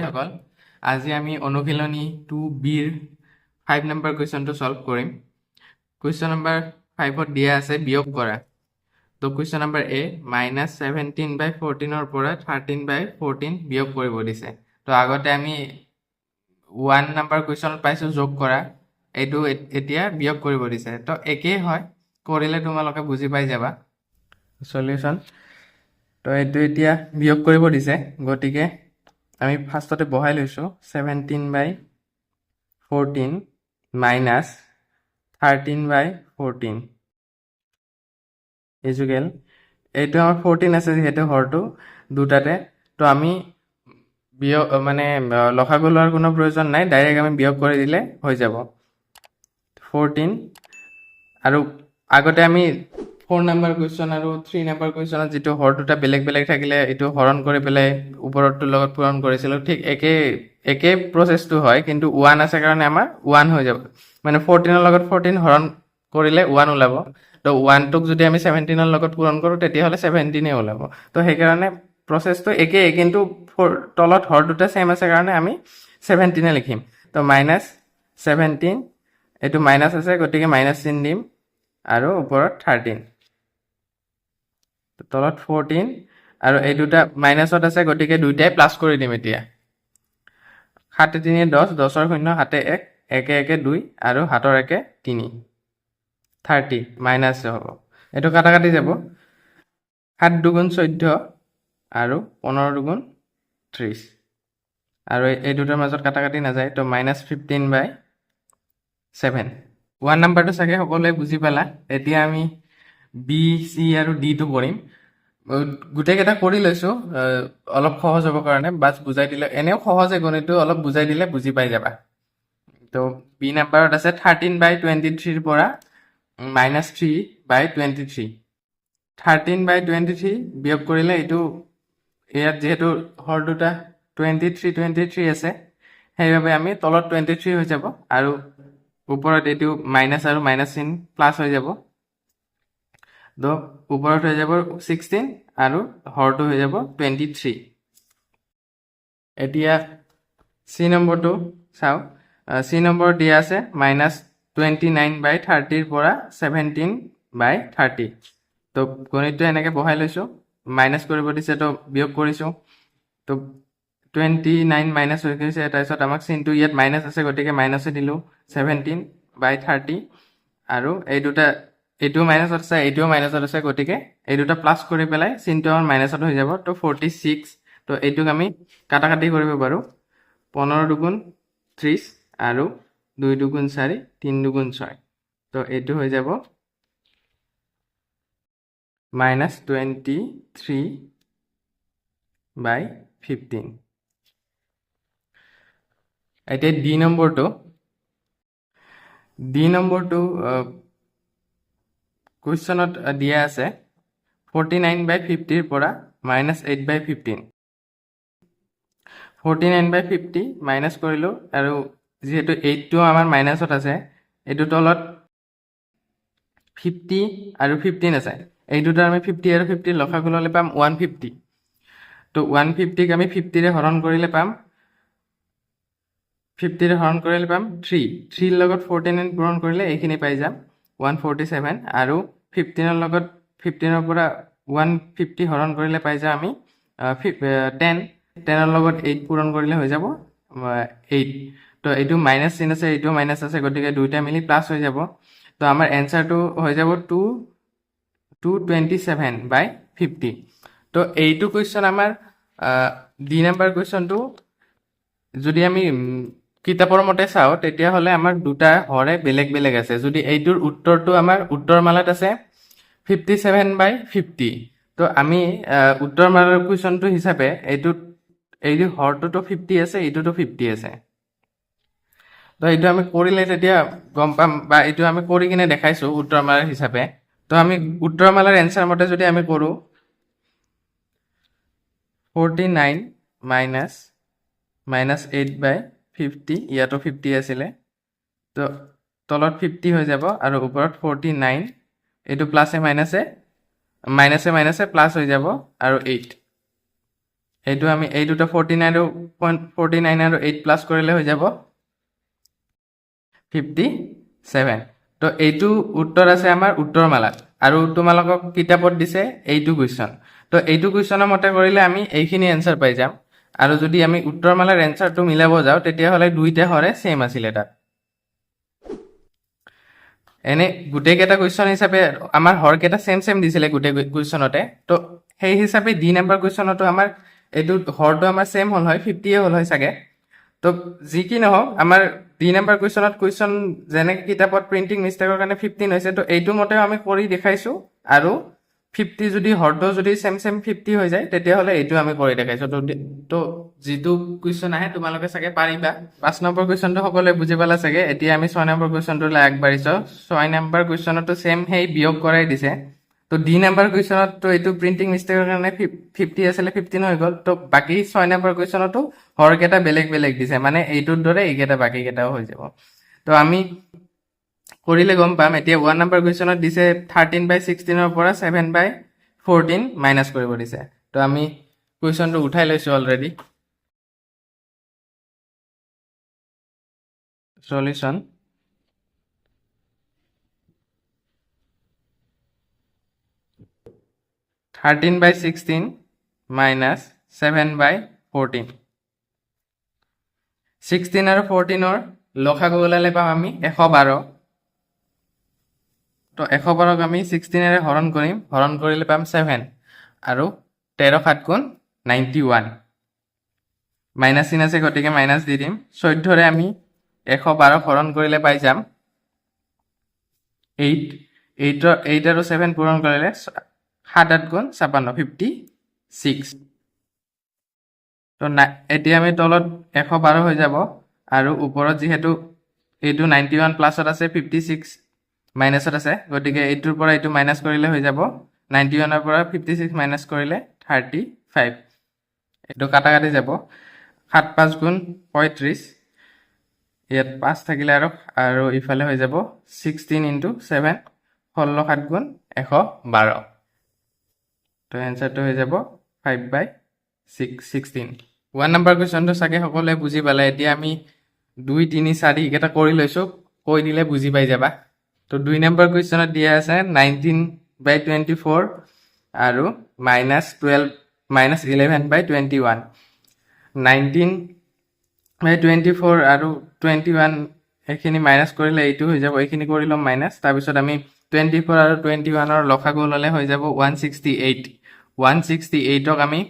সকল আজি আমি অনুশীলনী 2bৰ 5 নম্বৰ কোৱেশ্চনটো সলভ কৰিম কোৱেশ্চন নম্বৰ 5ত দিয়া আছে বিয়োগ কৰা তো কোৱেশ্চন নম্বৰ এ -17/14 ৰ পৰা 13/14 বিয়োগ কৰিব দিছে তো আগতে আমি 1 নম্বৰ কোৱেশ্চনত পাইছো যোগ কৰা এইটো এতিয়া বিয়োগ কৰিব দিছে তো একেই হয় কৰিলে তোমালোকে বুজি পাই যাবা সলিউশন তো এইটো এতিয়া বিয়োগ কৰিব দিছে গতিকে আমি ফাৰ্ষ্টতে বহাই লৈছো 17/14 মাইনাস 13/14 ইজুগেল এইটো আমাৰ 14 আছে যেহেতু হৰটো দুটাতে তো আমি বিয়োগ মানে লসাগু লোৱাৰ কোনো প্ৰয়োজন নাই ডাইৰেক্ট আমি বিয়োগ কৰি দিলে হৈ যাব 14 আৰু আগতে আমি 4 নম্বৰ কোৱেশ্চন আৰু 3 নম্বৰ কোৱেশ্চনত যেটো হৰ দুটা বেলেগ বেলেগ থাকিলে এটো হৰণ কৰি পেলাই ওপৰটো লগত পূৰণ কৰিছিল ঠিক একে প্ৰসেসটো হয় কিন্তু 1 আছে কাৰণে আমাৰ 1 হৈ যাব মানে 14 ৰ লগত 14 হৰণ কৰিলে 1 ওলাব তো 1 টুক যদি আমি 17 ৰ লগত পূৰণ কৰো তেতিয়া হলে 17 এ ওলাব তো সেই কাৰণে প্ৰসেসটো একে কিন্তু তলত হৰ দুটা সেম আছে কাৰণে আমি 17 এ লিখিম তো -17 এটো মাইনাস আছে গতিকে মাইনাস চিন দিম আৰু ওপৰত 13 তলত 14 আৰু এই দুটা মাইনাসত আছে গতিকে দুইটাই প্লাস কৰি দিম এতিয়া 7 3 10 10 ৰ 0 7 1 1 1 2 আৰু 7 ৰ 1 3 30 মাইনাস হ'ব এটো কাটা কাটি যাব 7 দুগুণ 14 আৰু 15 দুগুণ 30 আৰু এই দুটাৰ মাজত কাটা কাটি না যায় তো -15/7 1 নম্বৰটো সাকে সকলোৱে বুজি পালা এতিয়া আমি বি সি আৰু ডি টো কৰিম গুটেই কেটা কৰি লৈছো অলপ সহজ হ'ব কাৰণে বাস বুজাই দিলে এনেও সহজে গণিতটো অলপ বুজাই দিলে বুজি পাই যাবা তো বি নম্বৰত আছে 13/23 ৰ পৰা -3/23 13/23 বিয়োগ কৰিলে এটো ইয়াত যেহেতু হৰ দুটা 23 আছে সেইভাবে আমি তলত 23 হৈ যাব আৰু ওপৰত এটো মাইনাস আৰু মাইনাস চিন প্লাস হৈ যাব তো ওপৰত হৈ যাব 16 আৰু হৰটো হৈ যাব 23 এতিয়া সি নম্বৰটো চাও সি নম্বৰ দিয়া আছে -29/30 ৰ পৰা 17/30 তো গণিতটো এনেকে বহাই লৈছো মাইনাস কৰিব দিছে তো বিয়োগ কৰিছো তো 29 মাইনাস হৈ গৈছে তাৰপিছত আমাক চিনটো ইয়াত মাইনাস আছে গতিকে মাইনাসে দিলো 17/30 আৰু এই দুটা এটো মাইনাসত আছে এটোও মাইনাসত আছে গতিকে এই দুটা প্লাস কৰি পেলাই চিনটো আমাৰ মাইনাসত হৈ যাব তো 46 তো এইটোক আমি কাটা কাটি কৰিব পাৰো 15 দুগুণ 30 আৰু 2 দুগুণ 4 3 দুগুণ 6 তো এইটো হৈ যাব -23/15 এতিয়া ডি নম্বৰটো কোৱেশ্চনত দিয়া আছে 49/50 ৰ পৰা -8/15 49/50 মাইনাস কৰিলো আৰু যেহেতু 8 টো আমাৰ মাইনাসত আছে এটো তলত 50 আৰু 15 আছে এই দুটা আমি 50 আৰু 50 লসাগু ললে পাম 150 তো 150 ক আমি 50 ৰে হৰণ কৰিলে পাম 50 ৰে হৰণ কৰিলে পাম 3 ৰ লগত 49 পূৰণ কৰিলে এইখিনি পাই যাম 147 আৰু 15 ৰ লগত 15 ৰ পৰা 150 হৰণ কৰিলে পাই যাম আমি 10 ৰ লগত 8 পূৰণ কৰিলে হৈ যাব 8 তো এইটো মাইনাস চিন আছে এইটো মাইনাস আছে গতিকে দুইটা মিলি প্লাস হৈ যাব তো আমাৰ এনসাৰটো হৈ যাব 227/50 তো এইটো কোৱেশ্চন আমাৰ ডি নম্বৰ কোৱেশ্চনটো যদি আমি কিতাপৰ মতে চাও তেতিয়া হলে আমাৰ দুটা হৰে বেলেগ বেলেগ আছে যদি এইটোৰ উত্তৰটো আমাৰ উত্তৰমালাত আছে 57/50 তো আমি উত্তৰমালাৰ কোৱেশ্চনটো হিচাপে এইটো হৰটোটো 50 আছে এইটোটো 50 আছে তো এইটো আমি কৰিলে তেতিয়া গম পাম বা এইটো আমি কৰি কিনে দেখাইছো উত্তৰমালাৰ হিচাপে তো আমি উত্তৰমালাৰ এনসাৰ মতে যদি আমি কৰো 49 -8/50 ইয়াতো 50 আছিলে তো তলত 50 হৈ যাব আৰু ওপৰত 49 এটো প্লাসে মাইনাসে প্লাস হৈ যাব আৰু 8 এইটো আমি এই দুটা 49 আৰু 8 প্লাছ কৰিলে হৈ যাব 57। তো এইটো উত্তৰ আছে আমাৰ উত্তৰমালাত আৰু তোমালোকক কিতাপত দিছে এইটো কুৱেশ্যন। তো এইটো কুৱেশ্যনৰ মতে কৰিলে আমি এইখিনি এনচাৰ পাই যাম। আৰু যদি আমি উত্তৰমালাৰ এনচাৰটো মিলাব যাওঁ তেতিয়াহ'লে দুইটা হৰে সেম আছিলে তাত। এনে গোটেইকেইটা কুৱেশ্যন হিচাপে আমাৰ হৰকেইটা সেম দিছিলে গোটেই কুৱেশ্যনতে। তো সেই হিচাপে ডি নাম্বাৰ কুৱেশ্যনতো আমাৰ এইটো হৰটো আমাৰ সেম হ'ল হয়, 50 হ'ল হয় চাগে। তো যি কি নহওক আমাৰ ডি নাম্বাৰ কুৱেশ্যন যেনেকৈ কিতাপত প্ৰিণ্টিং মিষ্টেকৰ কাৰণে 15 হৈছে, তো এইটো মতেও আমি কৰি দেখাইছোঁ। আৰু 50 যদি হৰটো যদি সেম 50 হৈ যায় তেতিয়াহ'লে এইটো আমি কৰি দেখাইছোঁ। তো যিটো কুৱেশ্যন আহে তোমালোকে চাগে পাৰিবা। 5 নম্বৰ কুৱেশ্যনটো সকলোৱে বুজি পালা চাগে। এতিয়া আমি 6 নম্বৰ কুৱেশ্যনটোলৈ আগবাঢ়িছোঁ। 6 নম্বৰ কুৱেশ্যনতো সেম সেই বিয়োগ কৰাই দিছে। তো ডি নাম্বাৰ কুৱেশ্যনতো এইটো প্ৰিণ্টিং মিষ্টেকৰ কাৰণে 50 আছিলে, 15 হৈ গ'ল। তো বাকী 6 নম্বৰ কুৱেশ্যনতো হৰকেইটা বেলেগ দিছে, মানে এইটোৰ দৰে এইকেইটা বাকীকেইটাও হৈ যাব। তো আমি কৰিলে গম পাম। এতিয়া 1 নম্বৰ কুৱেশ্যনত দিছে 13/16 পৰা 7/14 মাইনাছ কৰিব দিছে। তো আমি কুৱেশ্যনটো উঠাই লৈছোঁ অলৰেডি। সলিউশ্যন (13/16 minus 7/14) 16 আৰু 14ৰ লসাগু ওলালে পাম আমি 112। তো 112ক আমি 16ৰে হৰণ কৰিম, হৰণ কৰিলে পাম 7 আৰু 13 7 গুণ 91। মাইনাছ চিন আছে গতিকে মাইনাছ দি দিম। 14ৰে আমি 112 হৰণ কৰিলে পাই যাম 8। 8 আৰু 7 পূৰণ কৰিলে 7 8 গুণ 56, 56। তো এতিয়া আমি তলত 112 হৈ যাব আৰু ওপৰত যিহেতু এইটো 91 প্লাছত আছে, 56 মাইনাছত আছে, গতিকে এইটোৰ পৰা এইটো মাইনাছ কৰিলে হৈ যাব 91ৰ পৰা 56 মাইনাছ কৰিলে 35। এইটো কাটি যাব। 7 5 গুণ 35, ইয়াত 5 থাকিলে আৰু ইফালে হৈ যাব 16 × 7, 16 7 গুণ 112। তো এনচাৰটো হৈ যাব 5/16। 1 নম্বৰ কুৱেশ্যনটো চাগে সকলোৱে বুজি পালে। এতিয়া আমি 2 3 4 এইকেইটা কৰি লৈছোঁ, কৈ দিলে বুজি পাই যাবা। তো 2 নম্বৰ কুৱেশ্যনত দিয়া আছে 19/24 আৰু -11/21। 19/24 আৰু 21 এইখিনি মাইনাছ কৰিলে এইটো হৈ যাব, এইখিনি কৰি ল'ম মাইনাছ। তাৰপিছত আমি 24 আৰু 21ৰ লসাগু ল'লে হৈ যাব 168। 168ক আমি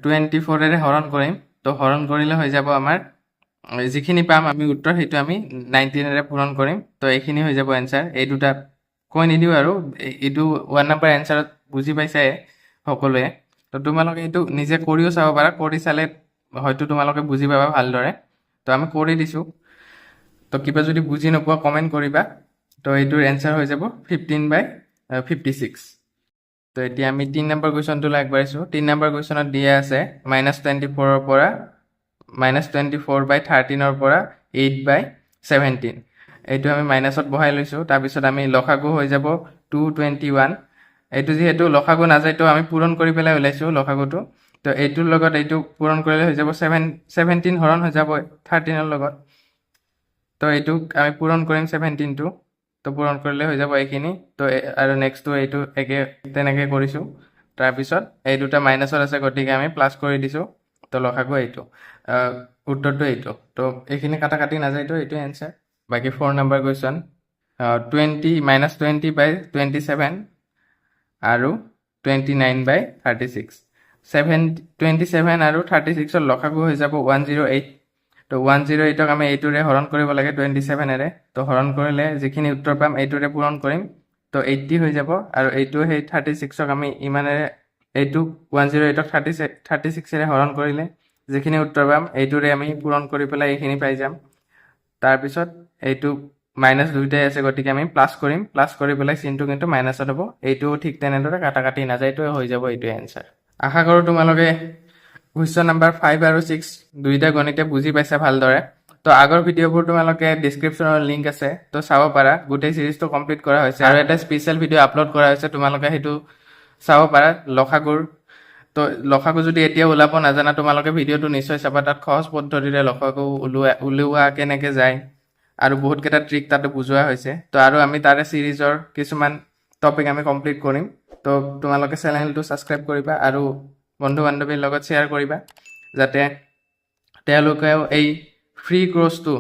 24ৰে হৰণ কৰিম। তো হৰণ কৰিলে হৈ যাব আমাৰ যিখিনি পাম আমি উত্তৰ, সেইটো আমি 19ৰে পূৰণ কৰিম। তো এইখিনি হৈ যাব এনচাৰ। এই দুটা কৈ নিদিওঁ আৰু এইটো 1 নম্বৰ এনচাৰত বুজি পাইছাই সকলোৱে। তো তোমালোকে এইটো নিজে কৰিও চাব পাৰা, কৰি চালে হয়তো তোমালোকে বুজি পাবা ভালদৰে। তো আমি কৰি দিছোঁ। তো কিবা যদি বুজি নোপোৱা কমেণ্ট কৰিবা। তো এইটোৰ এনচাৰ হৈ যাব 15/56। তো এতিয়া আমি 3 নম্বৰ কুৱেশ্যনটোলৈ আগবাঢ়িছোঁ। 3 নম্বৰ কুৱেশ্যনত দিয়া আছে -24ৰ পৰা -24/13ৰ পৰা 8/17। এইটো আমি মাইনাছত বহাই লৈছোঁ। তাৰপিছত আমি লসাগু হৈ যাব 221। এইটো যিহেতু লসাগু নাযায়, তো আমি পূৰণ কৰি পেলাই ওলাইছোঁ লসাগুটো। তো এইটোৰ লগত এইটো পূৰণ কৰিলে হৈ যাব 17 হৰণ হৈ যাব 13ৰ লগত। তো এইটোক আমি পূৰণ কৰিম 17টো। তো পূৰণ কৰিলে হৈ যাব এইখিনি। তো আৰু নেক্সটটো এইটো তেনেকৈ কৰিছোঁ। তাৰপিছত এই দুটা মাইনাছত আছে গতিকে আমি প্লাছ কৰি দিছোঁ। তো লসাগু এইটো, উত্তৰটো এইটো। তো এইখিনি কাটি নাযায়, তো এইটো এনচাৰ। বাকী 4 নম্বৰ কুৱেশ্যন -20/27 আৰু 29/36। 27 আৰু 36ৰ লসাগু হৈ যাব 108। তো 108ক আমি এইটোৰে হৰণ কৰিব লাগে 27ৰে। তো হৰণ কৰিলে যিখিনি উত্তৰ পাম এইটোৰে পূৰণ কৰিম। তো 80 হৈ যাব আৰু এইটো সেই 36ক আমি ইমানেৰে, এইটো 108ক 36ৰে হৰণ কৰিলে যিখিনি উত্তৰ পাম এইটোৰে আমি পূৰণ কৰি পেলাই এইখিনি পাই যাম। তাৰপিছত এইটো মাইনাছ দুইটাই আছে গতিকে আমি প্লাছ কৰিম, প্লাছ কৰি পেলাই চিনটো কিন্তু মাইনাছত হ'ব। এইটোও ঠিক তেনেদৰে কাটি নাযায়তো হৈ যাব এইটোৱে এনচাৰ। আশা কৰোঁ তোমালোকে কুৱেশ্যন নম্বৰ 5 আৰু 6 দুইটা গণিতে বুজি পাইছা ভালদৰে। তো আগৰ ভিডিঅ'বোৰ তোমালোকে ডিছক্ৰিপশ্যনৰ লিংক আছে, তো চাব পাৰা। গোটেই চিৰিজটো কমপ্লিট কৰা হৈছে আৰু এটা স্পেচিয়েল ভিডিঅ' আপলোড কৰা হৈছে, তোমালোকে সেইটো চাব পাৰা লসাগুৰ। তো তো লসাগু যদি এতিয়া ওলাব নাজানা তোমালোকে ভিডিঅ'টো নিশ্চয় চাবা, তাত সহজ পদ্ধতিৰে লসাগু উলিওৱা কেনেকৈ যায় আৰু বহুতকেইটা ট্ৰিক তাতে বুজোৱা হৈছে। তো আৰু আমি তাৰে ছিৰিজৰ কিছুমান টপিক আমি কমপ্লিট কৰিম। তো তোমালোকে চেনেলটো ছাবস্ক্ৰাইব কৰিবা আৰু বন্ধু বান্ধৱীৰ লগত শ্বেয়াৰ কৰিবা, যাতে তেওঁলোকেও এই ফ্ৰী কোৰ্চটো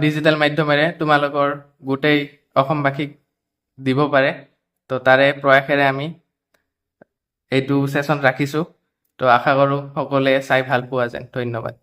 ডিজিটেল মাধ্যমেৰে তোমালোকৰ গোটেই অসমবাসীক দিব পাৰে। তো তাৰে প্ৰয়াসেৰে আমি এইটো ছেশ্যন ৰাখিছোঁ। তো আশা কৰোঁ সকলোৱে চাই ভাল পোৱা যেন। ধন্যবাদ।